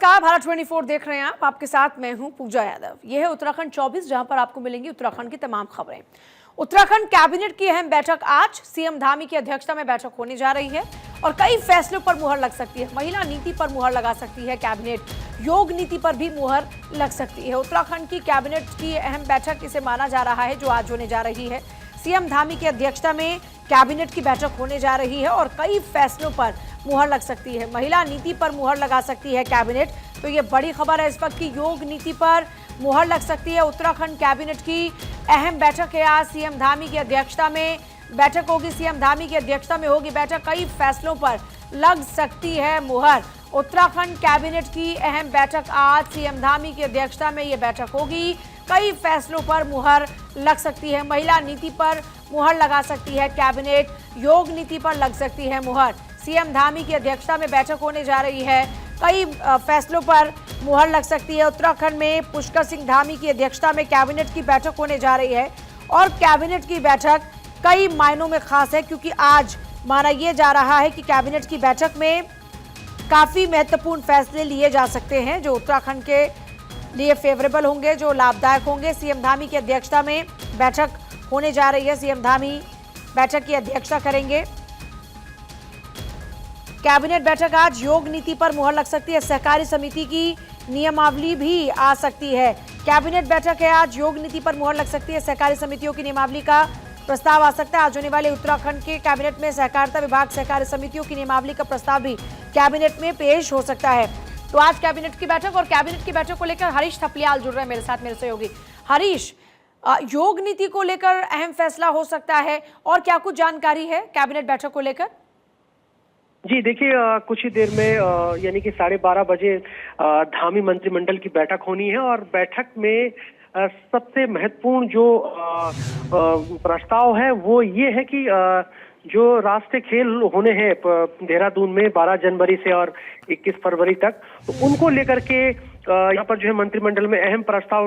नमस्कार, भारत 24 देख रहे हैं आप। आपके साथ मैं हूं पूजा यादव। यह है उत्तराखंड 24, जहां पर आपको मिलेंगी उत्तराखंड की तमाम खबरें। उत्तराखंड कैबिनेट की अहम बैठक आज सीएम धामी की अध्यक्षता में बैठक होने जा रही है और कई फैसलों पर मुहर लग सकती है। महिला नीति पर मुहर लगा सकती है कैबिनेट, योग नीति पर भी मुहर लग सकती है। उत्तराखंड की कैबिनेट की अहम बैठक इसे माना जा रहा है जो आज होने जा रही है। सीएम धामी की अध्यक्षता में कैबिनेट की बैठक होने जा रही है और कई फैसलों पर मुहर लग सकती है। महिला नीति पर मुहर लगा सकती है कैबिनेट, तो ये बड़ी खबर है इस वक्त की योग नीति पर मुहर लग सकती है। उत्तराखंड कैबिनेट की अहम बैठक है आज सीएम धामी की अध्यक्षता में बैठक होगी। सीएम धामी की अध्यक्षता में होगी बैठक, कई फैसलों पर लग सकती है मुहर। उत्तराखंड कैबिनेट की अहम बैठक आज सीएम धामी की अध्यक्षता में ये बैठक होगी, कई फैसलों पर मुहर लग सकती है। महिला नीति पर मुहर लगा सकती है कैबिनेट, योग नीति पर लग सकती है मुहर। सीएम धामी की अध्यक्षता में बैठक होने जा रही है, कई फैसलों पर मुहर लग सकती है। उत्तराखंड में पुष्कर सिंह धामी की अध्यक्षता में कैबिनेट की बैठक होने जा रही है और कैबिनेट की बैठक कई मायनों में खास है, क्योंकि आज माना यह जा रहा है कि कैबिनेट की बैठक में काफी महत्वपूर्ण फैसले लिए जा सकते हैं जो उत्तराखंड के लिए फेवरेबल होंगे, जो लाभदायक होंगे। सीएम धामी की अध्यक्षता में बैठक होने जा रही है, सीएम धामी बैठक की अध्यक्षता करेंगे। कैबिनेट बैठक आज योग नीति पर मुहर लग सकती है, सहकारी समिति की नियमावली भी आ सकती है। कैबिनेट बैठक है आज, योग नीति पर मुहर लग सकती है, सहकारी समितियों की नियमावली का प्रस्ताव आ सकता है। आज होने वाले उत्तराखंड के कैबिनेट में सहकारिता विभाग सहकारी समितियों की नियमावली का प्रस्ताव भी कैबिनेट में पेश हो सकता है। तो आज कैबिनेट की बैठक, और कैबिनेट की बैठक को लेकर हरीश थपलियाल जुड़ रहे हैं मेरे साथ, मेरे सहयोगी। हरीश, योग नीति को लेकर अहम फैसला हो सकता है और क्या कुछ जानकारी है कैबिनेट बैठक को लेकर? जी देखिए, कुछ ही देर में यानी कि 12:30 बजे धामी मंत्रिमंडल की बैठक होनी है और बैठक में सबसे महत्वपूर्ण जो प्रस्ताव है वो ये है कि जो राष्ट्रीय खेल होने हैं देहरादून में 12 जनवरी से और 21 फरवरी तक, तो उनको लेकर के यहाँ पर जो है मंत्रिमंडल में अहम प्रस्ताव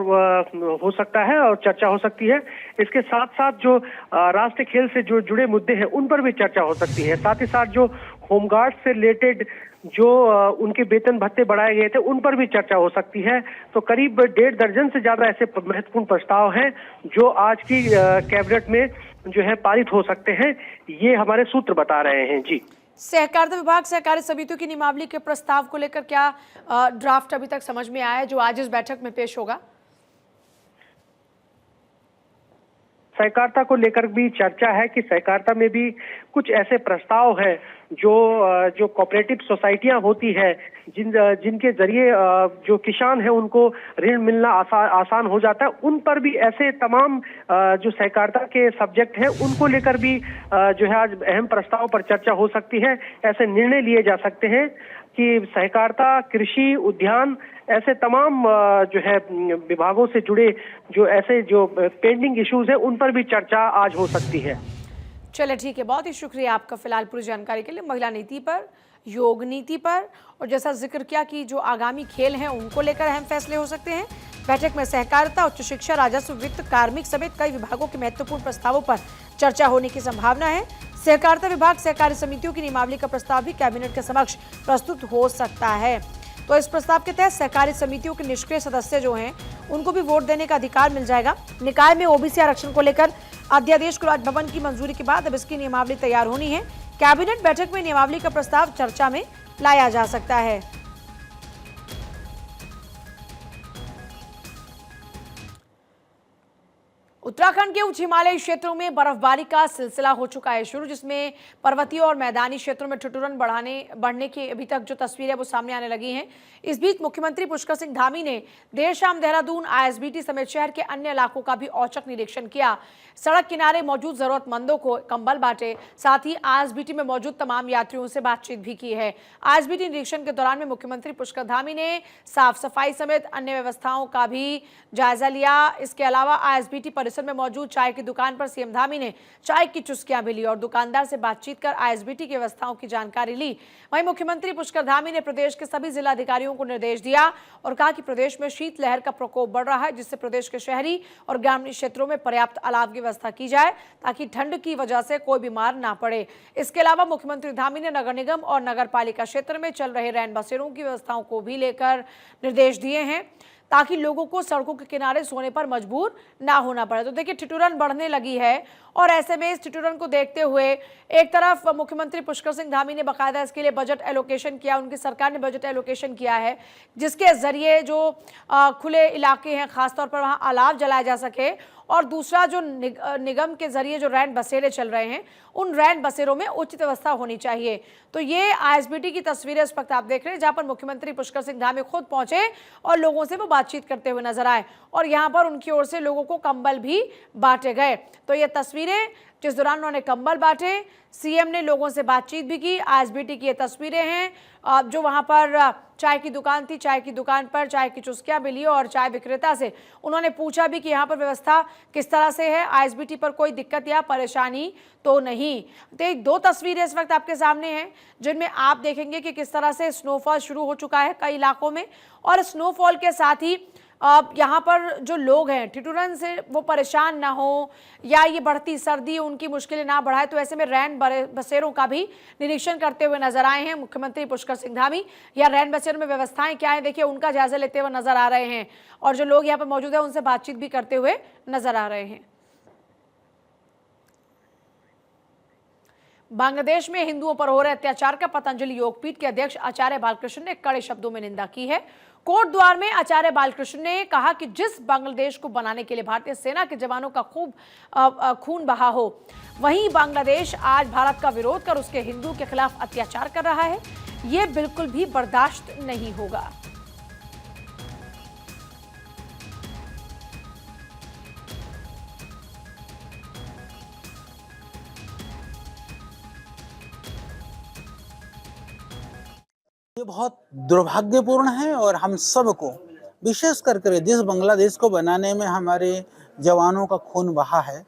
हो सकता है और चर्चा हो सकती है। इसके साथ साथ जो राष्ट्रीय खेल से जो जुड़े मुद्दे हैं उन पर भी चर्चा हो सकती है। साथ ही साथ जो होमगार्ड से रिलेटेड जो उनके वेतन भत्ते बढ़ाए गए थे उन पर भी चर्चा हो सकती है। तो करीब 1.5 दर्जन से ज्यादा ऐसे महत्वपूर्ण प्रस्ताव हैं जो आज की कैबिनेट में जो है पारित हो सकते हैं, ये हमारे सूत्र बता रहे हैं। जी, सहकारिता विभाग सहकारी समितियों की नियमावली के प्रस्ताव को लेकर क्या ड्राफ्ट अभी तक समझ में आया है जो आज इस बैठक में पेश होगा? सहकारिता को लेकर भी चर्चा है कि सहकारिता में भी कुछ ऐसे प्रस्ताव हैं जो कोऑपरेटिव सोसाइटियां होती है, जिनके जरिए जो किसान है उनको ऋण मिलना आसान हो जाता है, उन पर भी ऐसे तमाम जो सहकारिता के सब्जेक्ट हैं उनको लेकर भी जो है आज अहम प्रस्ताव पर चर्चा हो सकती है। ऐसे निर्णय लिए जा सकते हैं कि सहकारिता, कृषि, उद्यान, ऐसे तमाम जो है विभागों से जुड़े जो ऐसे जो पेंडिंग इश्यूज है उन पर भी चर्चा आज हो सकती है। चलिए ठीक है, बहुत ही शुक्रिया आपका फिलहाल पूरी जानकारी के लिए। महिला नीति पर, योग नीति पर और जैसा जिक्र किया कि जो आगामी खेल हैं उनको लेकर अहम फैसले हो सकते हैं। बैठक में सहकारिता, उच्च शिक्षा, राजस्व, वित्त, कार्मिक समेत कई विभागों के महत्वपूर्ण प्रस्तावों पर चर्चा होने की संभावना है। सहकारिता विभाग सहकारी समितियों की नियमावली का प्रस्ताव भी कैबिनेट के समक्ष प्रस्तुत हो सकता है। तो इस प्रस्ताव के तहत सहकारी समितियों के निष्क्रिय सदस्य जो हैं उनको भी वोट देने का अधिकार मिल जाएगा। निकाय में ओबीसी आरक्षण को लेकर अध्यादेश को राजभवन की मंजूरी के बाद अब इसकी नियमावली तैयार होनी है। कैबिनेट बैठक में नियमावली का प्रस्ताव चर्चा में लाया जा सकता है। उत्तराखंड के उच्च हिमालयी क्षेत्रों में बर्फबारी का सिलसिला हो चुका है शुरू, जिसमें पर्वतीय और मैदानी क्षेत्रों में ठिठुरन बढ़ने की अभी तक जो तस्वीरें वो सामने आने लगी हैं। इस बीच मुख्यमंत्री पुष्कर सिंह धामी ने देर शाम देहरादून, आईएसबीटी समेत शहर के अन्य इलाकों का भी औचक निरीक्षण किया। सड़क किनारे मौजूद जरूरतमंदों को कंबल बांटे, साथ ही आईएसबीटी में मौजूद तमाम यात्रियों से बातचीत भी की है। आईएसबीटी निरीक्षण के दौरान में मुख्यमंत्री पुष्कर धामी ने साफ सफाई समेत अन्य व्यवस्थाओं का भी जायजा लिया। इसके अलावा आईएसबीटी परिसर परिसर में मौजूद चाय की दुकान पर सीएम धामी ने चाय की चुस्कियां भी ली और दुकानदार से बातचीत कर आईएसबीटी की व्यवस्थाओं की जानकारी ली। वहीं मुख्यमंत्री पुष्कर धामी ने प्रदेश के सभी जिलाधिकारियों को निर्देश दिया और कहा कि प्रदेश में शीतलहर का प्रकोप बढ़ रहा है, जिससे प्रदेश के शहरी और ग्रामीण क्षेत्रों में पर्याप्त अलाव की व्यवस्था की जाए ताकि ठंड की वजह से कोई बीमार ना पड़े। इसके अलावा मुख्यमंत्री धामी ने नगर निगम और नगर पालिका क्षेत्र में चल रहे रैन बसेरों की व्यवस्थाओं को भी लेकर निर्देश दिए हैं ताकि लोगों को सड़कों के किनारे सोने पर मजबूर ना होना पड़े। तो देखिए, ठिठुरन बढ़ने लगी है और ऐसे में इस ठिठुरन को देखते हुए एक तरफ मुख्यमंत्री पुष्कर सिंह धामी ने बाकायदा इसके लिए बजट एलोकेशन किया, उनकी सरकार ने बजट एलोकेशन किया है जिसके जरिए जो खुले इलाके हैं खासतौर पर वहां अलाव जलाया जा सके, और दूसरा जो निगम के जरिए जो रैन बसेरे चल रहे हैं उन रैन बसेरों में उचित व्यवस्था होनी चाहिए। तो ये आईएसबीटी की तस्वीरें इस वक्त आप देख रहे हैं जहां पर मुख्यमंत्री पुष्कर सिंह धामी खुद पहुंचे और लोगों से वो बातचीत करते हुए नजर आए और यहां पर उनकी ओर से लोगों को कंबल भी बांटे गए। तो ये तस्वीरें जिस दौरान उन्होंने कंबल बांटे, सीएम ने लोगों से बातचीत भी की। आईएसबीटी की ये तस्वीरें हैं जो वहां पर चाय की दुकान थी, चाय की दुकान पर चाय की चुस्कियां भी ली और चाय विक्रेता से उन्होंने पूछा भी कि यहाँ पर व्यवस्था किस तरह से है, आईएसबीटी पर कोई दिक्कत या परेशानी तो नहीं। तो दो तस्वीरें इस वक्त आपके सामने हैं जिनमें आप देखेंगे कि किस तरह से स्नोफॉल शुरू हो चुका है कई इलाकों में, और स्नोफॉल के साथ ही यहाँ पर जो लोग हैं ठिठुरन से वो परेशान ना हो या ये बढ़ती सर्दी उनकी मुश्किलें ना बढ़ाए, तो ऐसे में रैन बसेरों का भी निरीक्षण करते हुए नजर आए हैं मुख्यमंत्री पुष्कर सिंह धामी। या रैन बसेरों में व्यवस्थाएं क्या है, देखिए उनका जायजा लेते हुए नजर आ रहे हैं और जो लोग यहाँ पर मौजूद है उनसे बातचीत भी करते हुए नजर आ रहे हैं। बांग्लादेश में हिंदुओं पर हो रहे अत्याचार का पतंजलि योगपीठ के अध्यक्ष आचार्य बालकृष्ण ने कड़े शब्दों में निंदा की है। कोट द्वार में आचार्य बालकृष्ण ने कहा कि जिस बांग्लादेश को बनाने के लिए भारतीय सेना के जवानों का खूब खून बहा हो, वहीं बांग्लादेश आज भारत का विरोध कर उसके हिंदू के खिलाफ अत्याचार कर रहा है। ये बिल्कुल भी बर्दाश्त नहीं होगा। ये बहुत दुर्भाग्यपूर्ण है और हम सबको, विशेष करके जिस बांग्लादेश को बनाने में हमारे जवानों का खून बहा है,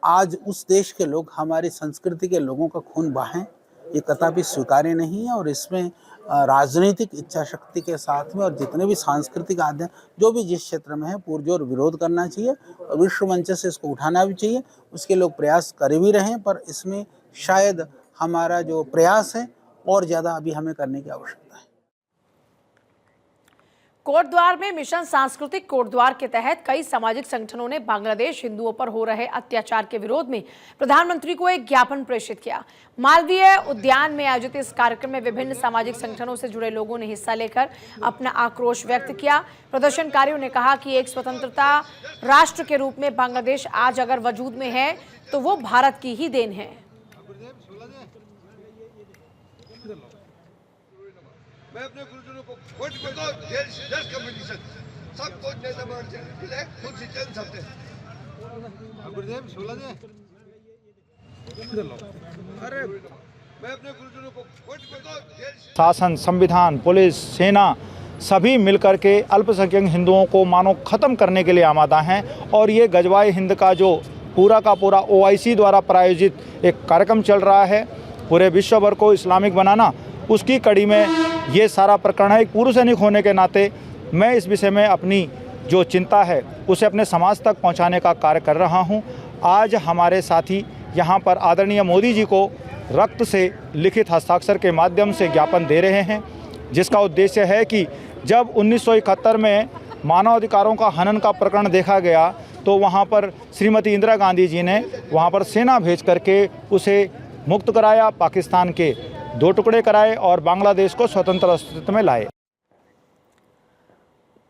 आज उस देश के लोग हमारी संस्कृति के लोगों का खून बहाएं, ये कदापि स्वीकार्य नहीं है। और इसमें राजनीतिक इच्छा शक्ति के साथ में और जितने भी सांस्कृतिक आदि जो भी जिस क्षेत्र में है पुरजोर विरोध करना चाहिए और विश्व मंच से इसको उठाना भी चाहिए। उसके लोग प्रयास कर भी रहे हैं, पर इसमें शायद हमारा जो प्रयास है और ज़्यादा अभी हमें करने की आवश्यकता है। कोटद्वार में मिशन सांस्कृतिक कोटद्वार के तहत कई सामाजिक संगठनों ने बांग्लादेश हिंदुओं पर हो रहे अत्याचार के विरोध में प्रधानमंत्री को एक ज्ञापन प्रेषित किया। मालवीय उद्यान में आयोजित इस कार्यक्रम में विभिन्न सामाजिक संगठनों से जुड़े लोगों ने हिस्सा लेकर अपना आक्रोश व्यक्त किया। प्रदर्शनकारियों ने कहा कि एक स्वतंत्रता राष्ट्र के रूप में बांग्लादेश आज अगर वजूद में है तो वो भारत की ही देन है। मैं अपने गुरुजनों को वोट करता हूं। देश कंपटीशन सब कुछ नेता मान से खुद से चल सकते हैं। गुरुदेव 16 दे। अरे मैं अपने गुरुजनों को वोट करता हूं। शासन, संविधान, पुलिस, सेना सभी मिलकर के अल्पसंख्यक हिंदुओं को मानो ख़त्म करने के लिए आमादा हैं। और ये गजवाए हिंद का जो पूरा का पूरा OIC द्वारा प्रायोजित एक कार्यक्रम चल रहा है पूरे विश्व भर को इस्लामिक बनाना, उसकी कड़ी में ये सारा प्रकरण है। एक पूर्व सैनिक होने के नाते मैं इस विषय में अपनी जो चिंता है उसे अपने समाज तक पहुंचाने का कार्य कर रहा हूं। आज हमारे साथी यहां पर आदरणीय मोदी जी को रक्त से लिखित हस्ताक्षर के माध्यम से ज्ञापन दे रहे हैं, जिसका उद्देश्य है कि जब 1971 में मानवाधिकारों का हनन का प्रकरण देखा गया तो वहां पर श्रीमती इंदिरा गांधी जी ने वहां पर सेना भेज करके उसे मुक्त कराया, पाकिस्तान के 2 टुकड़े कराए और बांग्लादेश को स्वतंत्र अस्तित्व में लाए।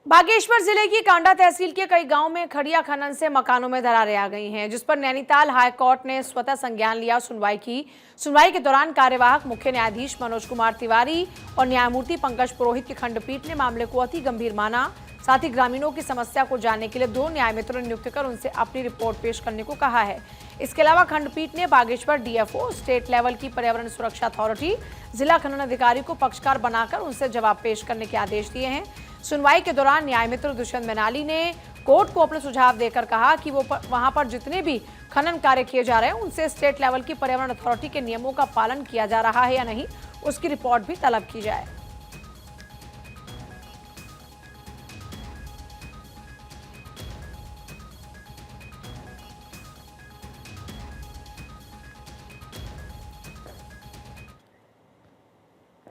बागेश्वर जिले की कांडा तहसील के कई गांव में खड़िया खनन से मकानों में दरारें आ गई हैं, जिस पर नैनीताल हाई कोर्ट ने स्वतः संज्ञान लिया और सुनवाई की। सुनवाई के दौरान कार्यवाहक मुख्य न्यायाधीश मनोज कुमार तिवारी और न्यायमूर्ति पंकज पुरोहित की खंडपीठ ने मामले को अति गंभीर माना। साथ ही ग्रामीणों की समस्या को जानने के लिए 2 न्याय मित्रों ने नियुक्त कर उनसे अपनी रिपोर्ट पेश करने को कहा है। इसके अलावा खंडपीठ ने बागेश्वर DFO, स्टेट लेवल की पर्यावरण सुरक्षा अथॉरिटी, जिला खनन अधिकारी को पक्षकार बनाकर उनसे जवाब पेश करने के आदेश दिए हैं। सुनवाई के दौरान न्याय मित्र दुष्यंत मैनाली ने कोर्ट को अपने सुझाव देकर कहा कि वो वहां पर जितने भी खनन कार्य किए जा रहे हैं उनसे स्टेट लेवल की पर्यावरण अथॉरिटी के नियमों का पालन किया जा रहा है या नहीं, उसकी रिपोर्ट भी तलब की जाए।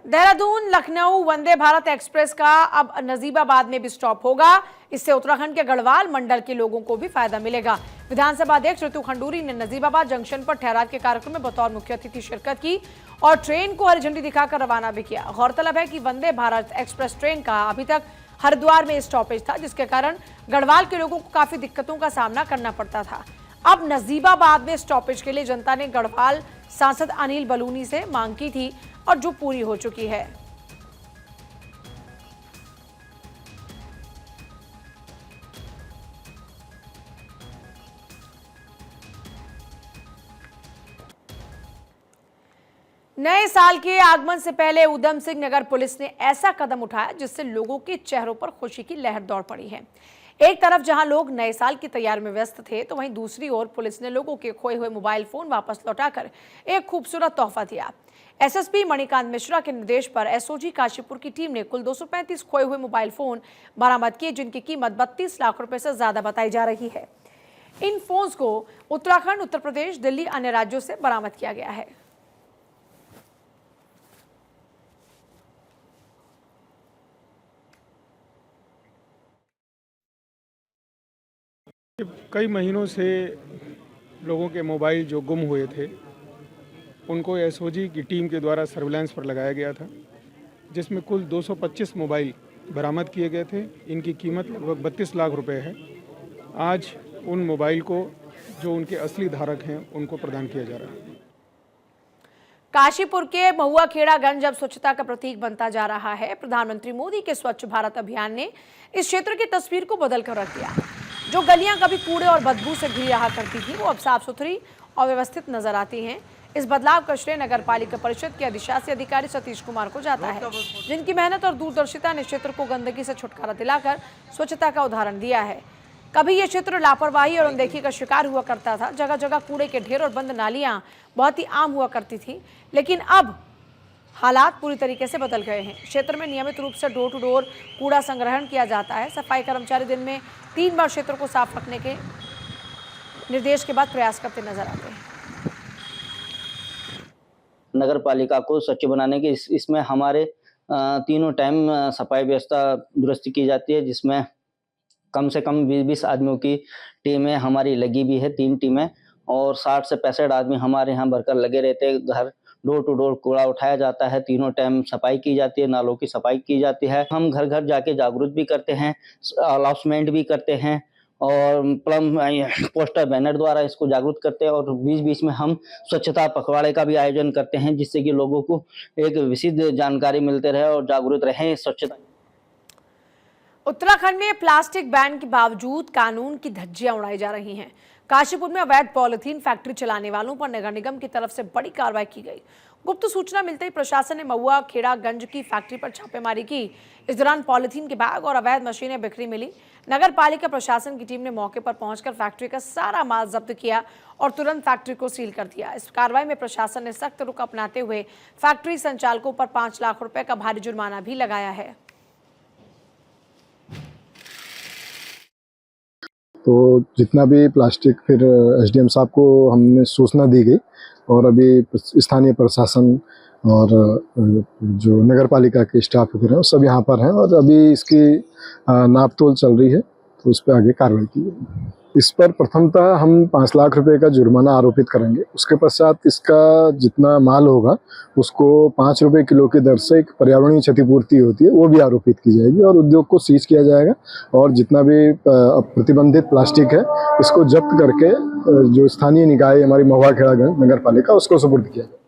देहरादून लखनऊ वंदे भारत एक्सप्रेस का अब नजीबाबाद में भी स्टॉप होगा। इससे उत्तराखंड के गढ़वाल मंडल के लोगों को भी फायदा मिलेगा। विधानसभा अध्यक्ष ऋतु खंडूरी ने नजीबाबाद जंक्शन पर ठहराव के कार्यक्रम में बतौर मुख्य अतिथि शिरकत की और ट्रेन को हरी झंडी दिखाकर रवाना भी किया। गौरतलब है कि वंदे भारत एक्सप्रेस ट्रेन का अभी तक हरिद्वार में स्टॉपेज था, जिसके कारण गढ़वाल के लोगों को काफी दिक्कतों का सामना करना पड़ता था। अब नजीबाबाद में स्टॉपेज के लिए जनता ने गढ़वाल सांसद अनिल बलूनी से मांग की थी और जो पूरी हो चुकी है। नए साल के आगमन से पहले उधम सिंह नगर पुलिस ने ऐसा कदम उठाया जिससे लोगों के चेहरों पर खुशी की लहर दौड़ पड़ी है। एक तरफ जहां लोग नए साल की तैयारी में व्यस्त थे, तो वहीं दूसरी ओर पुलिस ने लोगों के खोए हुए मोबाइल फोन वापस लौटाकर एक खूबसूरत तोहफा दिया। एसएसपी मणिकांत मिश्रा के निर्देश पर एसओजी काशीपुर की टीम ने कुल 235 खोए हुए मोबाइल फोन बरामद किए, जिनकी कीमत 32 लाख रुपए से ज्यादा बताई जा रही है। इन फोन्स को उत्तराखंड, उत्तर प्रदेश, दिल्ली, अन्य राज्यों से बरामद किया गया है। कई महीनों से लोगों के मोबाइल जो गुम हुए थे उनको एसओजी की टीम के द्वारा सर्विलांस पर लगाया गया था, जिसमें कुल 225 मोबाइल बरामद किए गए थे। इनकी कीमत लगभग 32 लाख रुपए है। आज उन मोबाइल को जो उनके असली धारक हैं उनको प्रदान किया जा रहा है। काशीपुर के महुआ खेड़ागंज अब स्वच्छता का प्रतीक बनता जा रहा है। प्रधानमंत्री मोदी के स्वच्छ भारत अभियान ने इस क्षेत्र की तस्वीर को बदल कर रख दिया। जो गलियां कभी कूड़े और बदबू से घिरी रहा करती थी, वो अब साफ सुथरी और व्यवस्थित नजर आती हैं। इस बदलाव का श्रेय नगर पालिका परिषद के अधिशासी अधिकारी सतीश कुमार को जाता है, जिनकी मेहनत और दूरदर्शिता ने क्षेत्र को गंदगी से छुटकारा दिलाकर स्वच्छता का उदाहरण दिया है। कभी ये क्षेत्र लापरवाही और अनदेखी का शिकार हुआ करता था। जगह जगह कूड़े के ढेर और बंद नालियां बहुत ही आम हुआ करती थी, लेकिन अब हालात पूरी तरीके से बदल गए हैं। क्षेत्र में नियमित रूप से डोर टू डोर कूड़ा संग्रहण किया जाता है। सफाई कर्मचारी दिन में 3 बार क्षेत्र को साफ रखने के निर्देश के बाद प्रयास करते नजर आते हैं। नगर पालिका को स्वच्छ बनाने के इसमें हमारे तीनों टाइम सफाई व्यवस्था दुरुस्ती की जाती है, जिसमें कम से कम 20-20 आदमियों की टीमें हमारी लगी भी है, 3 टीमें, और 60 से 65 आदमी हमारे यहाँ वर्कर लगे रहते हैं। घर डोर टू डोर कूड़ा उठाया जाता है, तीनों टाइम सफाई की जाती है, नालों की सफाई की जाती है। हम घर घर जाके जागरूक भी करते हैं, अनाउंसमेंट भी करते हैं और पोस्टर बैनर द्वारा इसको जागरूक करते हैं, और बीच बीच में हम स्वच्छता पखवाड़े का भी आयोजन करते हैं, जिससे कि लोगों को एक विशद जानकारी मिलते रहे और जागरूक रहें स्वच्छता। उत्तराखंड में प्लास्टिक बैन के बावजूद कानून की धज्जियां उड़ाई जा रही हैं। काशीपुर में अवैध पॉलिथीन फैक्ट्री चलाने वालों पर नगर निगम की तरफ से बड़ी कार्रवाई की गई। गुप्त सूचना मिलते ही प्रशासन ने महुआ खेड़ागंज की फैक्ट्री पर छापेमारी की। इस दौरान पॉलिथीन के बैग और अवैध मशीनें बिखरी मिली। नगर पालिका प्रशासन की टीम ने मौके पर पहुंचकर फैक्ट्री का सारा माल जब्त किया और तुरंत फैक्ट्री को सील कर दिया। इस कार्रवाई में प्रशासन ने सख्त रुख अपनाते हुए फैक्ट्री संचालकों पर 5 लाख रुपए का भारी जुर्माना भी लगाया है। तो जितना भी प्लास्टिक फिर एसडीएम साहब को हमने सूचना दी गई और अभी स्थानीय प्रशासन और जो नगर पालिका के स्टाफ वगैरह हैं सब यहाँ पर हैं और अभी इसकी नाप तोल चल रही है, तो उस पर आगे कार्रवाई की जाएगी। इस पर प्रथमतः हम 5 लाख रुपए का जुर्माना आरोपित करेंगे। उसके पश्चात इसका जितना माल होगा उसको 5 रुपए किलो की दर से एक पर्यावरणीय क्षतिपूर्ति होती है वो भी आरोपित की जाएगी और उद्योग को सीज किया जाएगा और जितना भी प्रतिबंधित प्लास्टिक है इसको जब्त करके जो स्थानीय निकाय हमारी महुआ खेड़ागंज नगर पालिका उसको सुपुर्द किया जाएगा।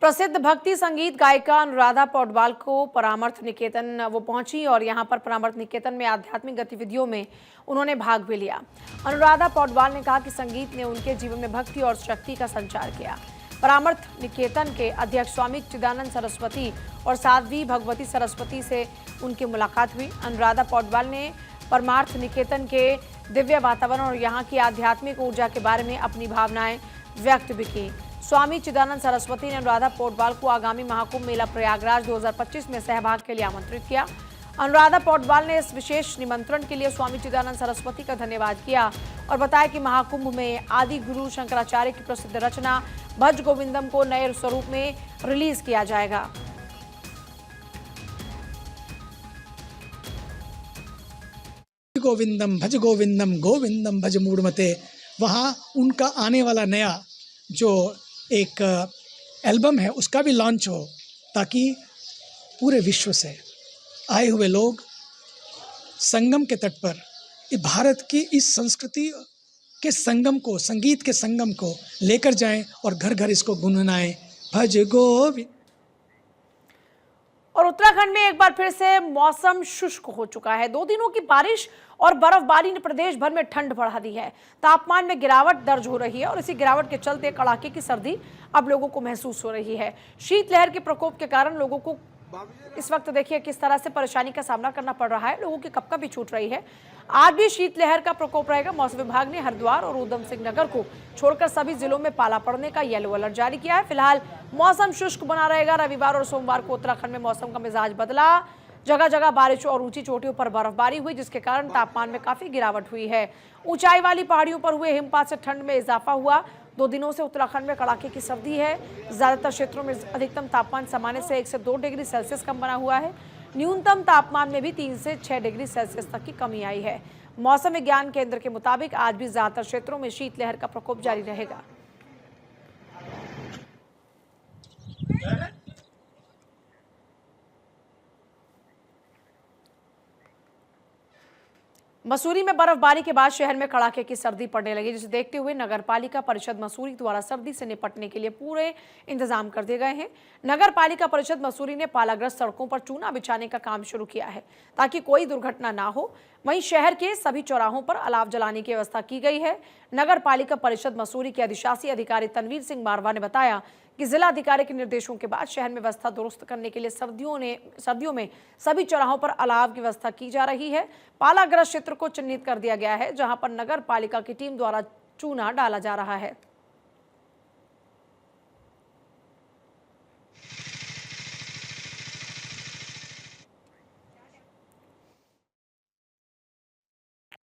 प्रसिद्ध भक्ति संगीत गायिका अनुराधा पौडवाल को परामर्श निकेतन वो पहुंची और यहां पर परामर्श निकेतन में आध्यात्मिक गतिविधियों में उन्होंने भाग भी लिया। अनुराधा पौडवाल ने कहा कि संगीत ने उनके जीवन में भक्ति और शक्ति का संचार किया। परामर्श निकेतन के अध्यक्ष स्वामी चिदानंद सरस्वती और साध्वी भगवती सरस्वती से उनकी मुलाकात हुई। अनुराधा पौडवाल ने परमार्थ निकेतन के दिव्य वातावरण और यहाँ की आध्यात्मिक ऊर्जा के बारे में अपनी भावनाएं व्यक्त भी की। स्वामी चिदानंद सरस्वती ने अनुराधा पौडवाल को आगामी महाकुंभ मेला प्रयागराज 2025 में सहभाग के लिए आमंत्रित किया। अनुराधा पौडवाल ने इस विशेष निमंत्रण के लिए स्वामी चिदानंद सरस्वती का धन्यवाद किया और बताया कि महाकुंभ में आदि गुरु शंकराचार्य की प्रसिद्ध रचना भज गोविंदम को नए स्वरूप में रिलीज किया जाएगा। गोविंदम गोविंदम भज मूढ़मते, वहाँ उनका आने वाला नया जो एक एल्बम है उसका भी लॉन्च हो, ताकि पूरे विश्व से आए हुए लोग संगम के तट पर भारत की इस संस्कृति के संगम को, संगीत के संगम को लेकर जाएं और घर घर इसको गुनगुनाएं, भज गोविंद। और उत्तराखंड में एक बार फिर से मौसम शुष्क हो चुका है। 2 दिनों की बारिश और बर्फबारी ने प्रदेश भर में ठंड बढ़ा दी है। तापमान में गिरावट दर्ज हो रही है और इसी गिरावट के चलते कड़ाके की सर्दी अब लोगों को महसूस हो रही है। शीतलहर के प्रकोप के कारण लोगों को इस वक्त देखिए किस तरह से परेशानी का सामना करना पड़ रहा है। लोगों की कपकपी छूट रही है। आज भी शीतलहर का प्रकोप रहेगा। मौसम विभाग ने हरिद्वार और ऊधम सिंह नगर को छोड़कर सभी जिलों में पाला पड़ने का येलो अलर्ट जारी किया है। फिलहाल मौसम शुष्क बना रहेगा। रविवार और सोमवार को उत्तराखंड में मौसम का मिजाज बदला, जगह जगह बारिश और ऊंची चोटियों पर बर्फबारी हुई, जिसके कारण तापमान में काफी गिरावट हुई है। ऊंचाई वाली पहाड़ियों पर हुए हिमपात से ठंड में इजाफा हुआ। 2 दिनों से उत्तराखंड में कड़ाके की सर्दी है। ज्यादातर क्षेत्रों में अधिकतम तापमान सामान्य से 1 से 2 डिग्री सेल्सियस कम बना हुआ है। न्यूनतम तापमान में भी 3 से 6 डिग्री सेल्सियस तक की कमी आई है। मौसम विज्ञान केंद्र के मुताबिक आज भी ज्यादातर क्षेत्रों में शीतलहर का प्रकोप जारी रहेगा। मसूरी में बर्फबारी के बाद शहर में कड़ाके की सर्दी पड़ने लगी, जिसे देखते हुए नगर पालिका परिषद मसूरी द्वारा सर्दी से निपटने के लिए पूरे इंतजाम कर दिए गए हैं। नगर पालिका परिषद मसूरी ने पालाग्रस्त सड़कों पर चूना बिछाने का काम शुरू किया है ताकि कोई दुर्घटना ना हो। वहीं शहर के सभी चौराहों पर अलाव जलाने की व्यवस्था की गई है। नगर पालिका परिषद मसूरी के अधिशासी अधिकारी तनवीर सिंह मारवा ने बताया कि जिला अधिकारी के निर्देशों के बाद शहर में व्यवस्था दुरुस्त करने के लिए सर्दियों में सभी चौराहों पर अलाव की व्यवस्था की जा रही है। पालाग्रस्त क्षेत्र को चिन्हित कर दिया गया है, जहां पर नगर पालिका की टीम द्वारा चूना डाला जा रहा है।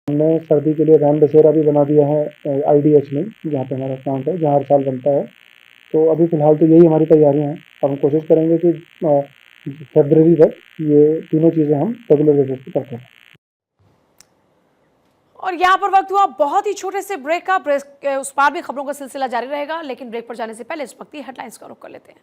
हमने सर्दी के लिए रैन बसेरा भी बना दिया है IDH में, जहाँ पे हमारा प्लांट है, जहाँ हर साल बनता है। तो अभी फ़िलहाल तो यही हमारी तैयारियां हैं। अब हम कोशिश करेंगे कि फरवरी तक ये तीनों चीज़ें हम रेगुलर बेसिस पे करते हैं। और यहाँ पर वक्त हुआ बहुत ही छोटे से ब्रेक का। ब्रेक उस पार भी खबरों का सिलसिला जारी रहेगा, लेकिन ब्रेक पर जाने से पहले इस वक्त हेडलाइंस का रुख कर लेते हैं।